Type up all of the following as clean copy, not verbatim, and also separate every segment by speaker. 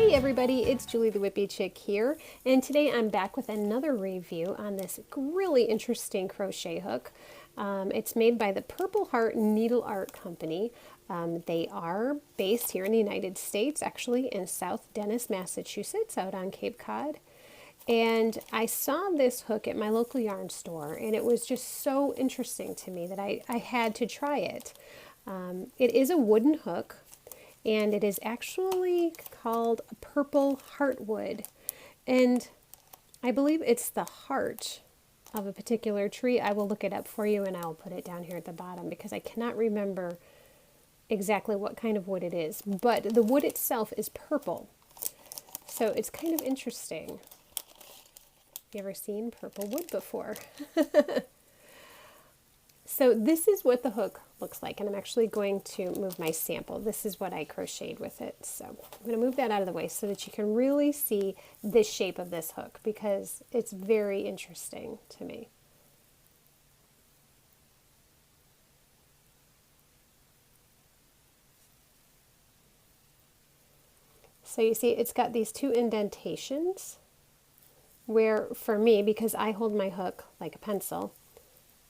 Speaker 1: Hey everybody, it's Julie the Whippy Chick here, and today I'm back with another review on this really interesting crochet hook. It's made by the Purple Heart Needle Art Company. They are based here in the United States, actually in South Dennis, Massachusetts, out on Cape Cod. And I saw this hook at my local yarn store, and it was just so interesting to me that I had to try it. It is a wooden hook, and it is actually called a purple heartwood. And I believe it's the heart of a particular tree. I will look it up for you, and I'll put it down here at the bottom because I cannot remember exactly what kind of wood it is. But the wood itself is purple. So it's kind of interesting. You ever seen purple wood before? So this is what the hook looks like, and I'm actually going to move my sample. This is what I crocheted with it. So I'm going to move that out of the way so that you can really see the shape of this hook because it's very interesting to me. So you see it's got these two indentations where for me, because I hold my hook like a pencil,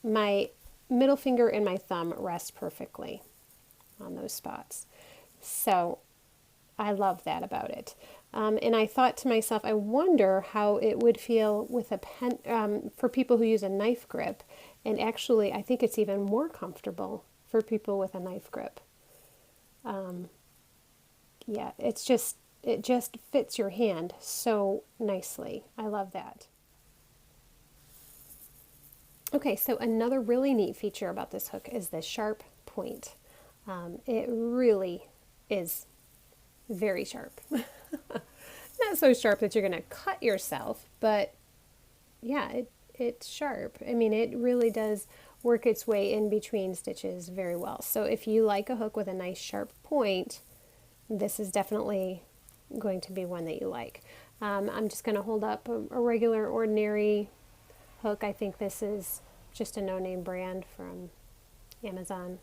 Speaker 1: my middle finger and my thumb rest perfectly on those spots. So I love that about it. And I thought to myself, I wonder how it would feel with a pen for people who use a knife grip. And actually, I think it's even more comfortable for people with a knife grip. Yeah, it just fits your hand so nicely. I love that. Okay, so another really neat feature about this hook is the sharp point. It really is very sharp. Not so sharp that you're going to cut yourself, but yeah, it's sharp. I mean, it really does work its way in between stitches very well. So if you like a hook with a nice sharp point, this is definitely going to be one that you like. I'm just going to hold up a regular, ordinary hook. I think this is just a no-name brand from Amazon.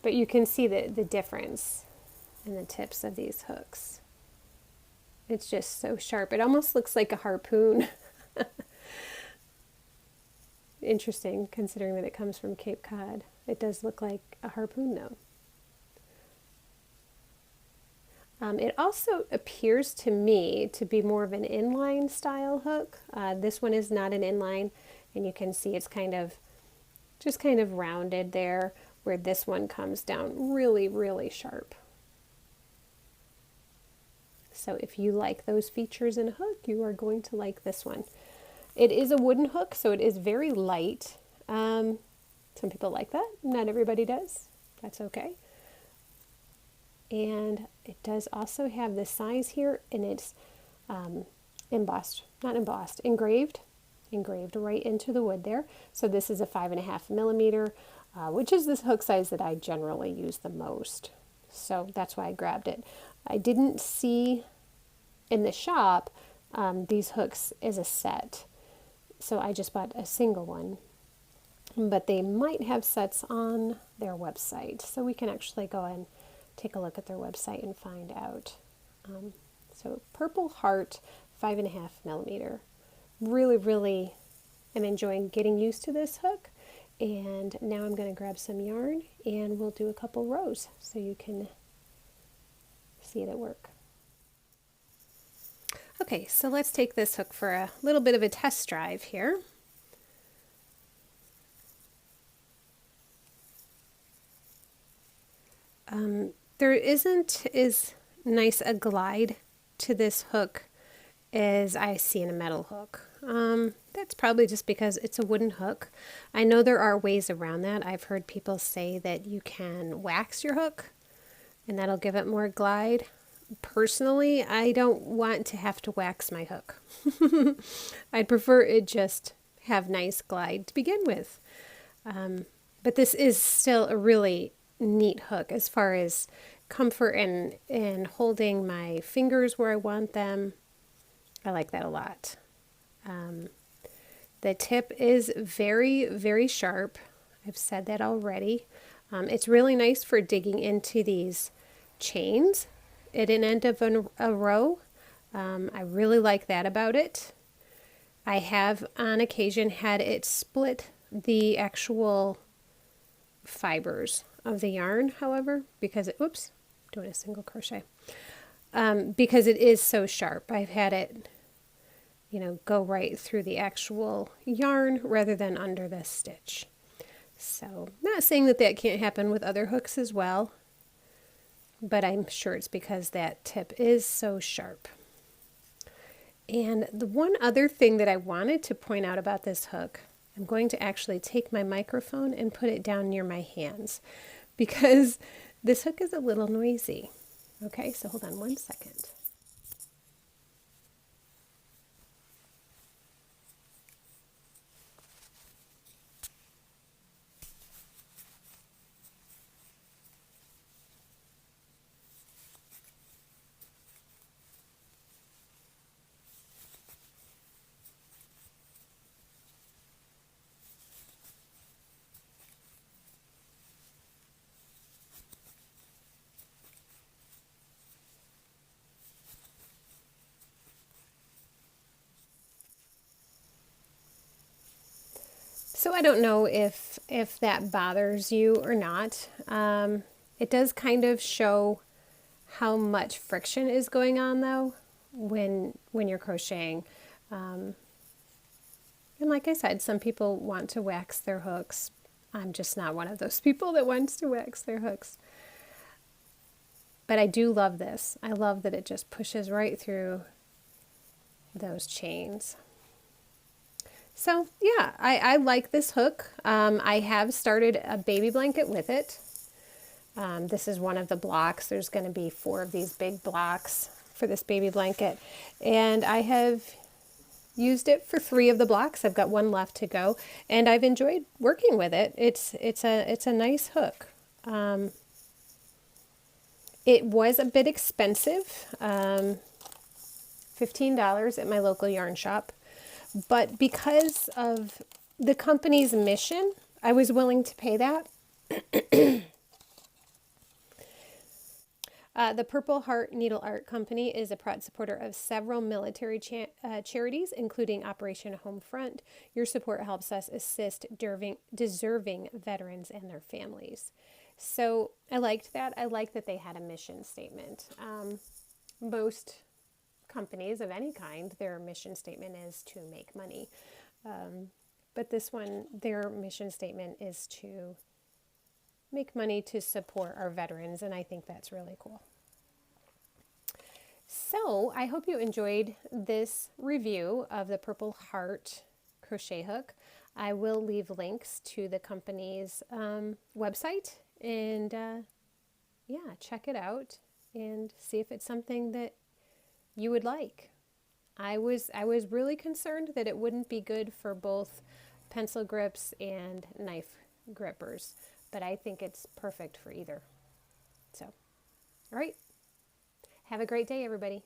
Speaker 1: But you can see the difference in the tips of these hooks. It's just so sharp. It almost looks like a harpoon. Interesting, considering that it comes from Cape Cod. It does look like a harpoon, though. It also appears to me to be more of an inline style hook. This one is not an inline, and you can see it's just kind of rounded there, where this one comes down really, really sharp. So if you like those features in a hook, you are going to like this one. It is a wooden hook, so it is very light. Some people like that. Not everybody does. That's okay. And it does also have the size here, and it's engraved right into the wood there. So this is a 5.5 millimeter, which is this hook size that I generally use the most. So that's why I grabbed it. I didn't see in the shop these hooks as a set, so I just bought a single one. But they might have sets on their website, so we can actually go and take a look at their website and find out. So Purple Heart 5.5 millimeter. Really, really am enjoying getting used to this hook. And now I'm going to grab some yarn and we'll do a couple rows so you can see it at work. Okay, so let's take this hook for a little bit of a test drive here. There isn't as nice a glide to this hook as I see in a metal hook. That's probably just because it's a wooden hook. I know there are ways around that. I've heard people say that you can wax your hook and that'll give it more glide. Personally, I don't want to have to wax my hook. I'd prefer it just have nice glide to begin with. But this is still a really neat hook as far as comfort and holding my fingers where I want them. I like that a lot. The tip is very, very sharp. I've said that already. It's really nice for digging into these chains at an end of a row. I really like that about it. I have on occasion had it split the actual fibers of the yarn, however, because it, oops, doing a single crochet, because it is so sharp. I've had it, you know, go right through the actual yarn rather than under the stitch. So, not saying that that can't happen with other hooks as well, but I'm sure it's because that tip is so sharp. And the one other thing that I wanted to point out about this hook, I'm going to actually take my microphone and put it down near my hands because this hook is a little noisy. Okay, so hold on one second. So I don't know if that bothers you or not. It does kind of show how much friction is going on though when you're crocheting. And like I said, some people want to wax their hooks. I'm just not one of those people that wants to wax their hooks. But I do love this. I love that it just pushes right through those chains. So yeah, I like this hook. I have started a baby blanket with it. This is one of the blocks. There's going to be 4 of these big blocks for this baby blanket. And I have used it for 3 of the blocks. I've got 1 left to go. And I've enjoyed working with it. It's a nice hook. It was a bit expensive, $15 at my local yarn shop. But because of the company's mission, I was willing to pay that. The Purple Heart Needle Art Company is a proud supporter of several military charities, including Operation Homefront. Your support helps us assist deserving veterans and their families. So I liked that. I like that they had a mission statement. Most companies of any kind, their mission statement is to make money. But this one, their mission statement is to make money to support our veterans, and I think that's really cool. So I hope you enjoyed this review of the Purple Heart crochet hook. I will leave links to the company's website, and yeah, check it out and see if it's something that you would like. I was really concerned that it wouldn't be good for both pencil grips and knife grippers, but I think it's perfect for either. So, all right. Have a great day, everybody.